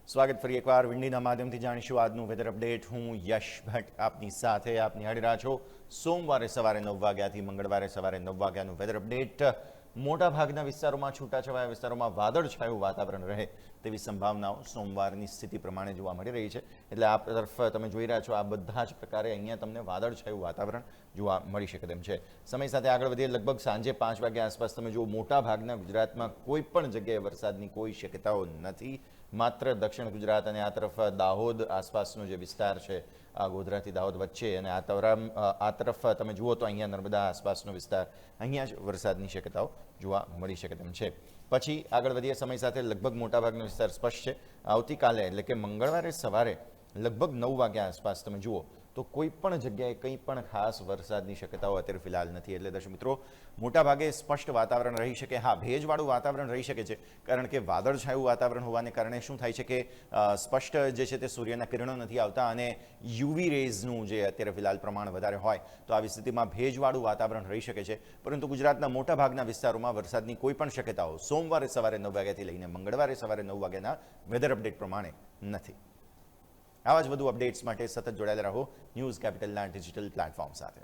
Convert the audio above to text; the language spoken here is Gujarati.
સ્વાગત ફરી એકવાર વિંડીના માધ્યમથી જાણીશું આજનું વેધર અપડેટ. હું યશ ભટ્ટ આપની સાથે નિહાળી રહ્યા છો સોમવારે સવારે 9 વાગ્યાથી મંગળવારે સવારે 9 વાગ્યાનું વેધર અપડેટ. મોટાભાગના વિસ્તારોમાં છૂટાછવાયા વિસ્તારોમાં વાદળછાયું વાતાવરણ રહે તેવી સંભાવનાઓ સોમવારની સ્થિતિ પ્રમાણે જોવા મળી રહી છે. એટલે આ તરફ તમે જોઈ રહ્યા છો આ બધા જ પ્રકારે અહીંયા તમને વાદળછાયું વાતાવરણ જોવા મળી શકે તેમ છે. સમય સાથે આગળ વધીએ લગભગ સાંજે 5 વાગ્યા આસપાસ તમે જુઓ મોટાભાગના ગુજરાતમાં કોઈ પણ જગ્યાએ વરસાદની કોઈ શક્યતાઓ નથી. માત્ર દક્ષિણ ગુજરાત અને આ તરફ દાહોદ આસપાસનો જે વિસ્તાર છે આ ગોધરાથી દાહોદ વચ્ચે અને આ તરફ તમે જુઓ તો અહીંયા નર્મદા આસપાસનો વિસ્તાર અહીંયા જ વરસાદની શક્યતાઓ જોવા મળી શકે તેમ છે. પછી આગળ વધીએ સમય સાથે લગભગ મોટાભાગનો વિસ્તાર સ્પષ્ટ છે. આવતીકાલે એટલે કે મંગળવારે સવારે લગભગ 9 વાગ્યા આસપાસ તમે જુઓ તો કોઈ પણ જગ્યાએ કંઈ પણ ખાસ વરસાદની શક્યતાઓ અત્યારે ફિલહાલ નથી. એટલે દર્શક મિત્રો મોટાભાગે સ્પષ્ટ વાતાવરણ રહી શકે. હા, ભેજવાળું વાતાવરણ રહી શકે છે કારણ કે વાદળછાયું વાતાવરણ હોવાને કારણે શું થાય છે કે સ્પષ્ટ જે છે તે સૂર્યના કિરણો નથી આવતા અને યુવી રેઝનું જે અત્યારે ફિલહાલ પ્રમાણ વધારે હોય તો આવી સ્થિતિમાં ભેજવાળું વાતાવરણ રહી શકે છે. પરંતુ ગુજરાતના મોટાભાગના વિસ્તારોમાં વરસાદની કોઈ પણ શક્યતાઓ સોમવારે સવારે 9 વાગ્યાથી લઈને મંગળવારે સવારે 9 વાગ્યાના વેધર અપડેટ પ્રમાણે નથી. આવા જ વધુ અપડેટ્સ માટે સતત જોડાયેલા રહો ન્યૂઝ કેપિટલના ડિજિટલ પ્લેટફોર્મ સાથે.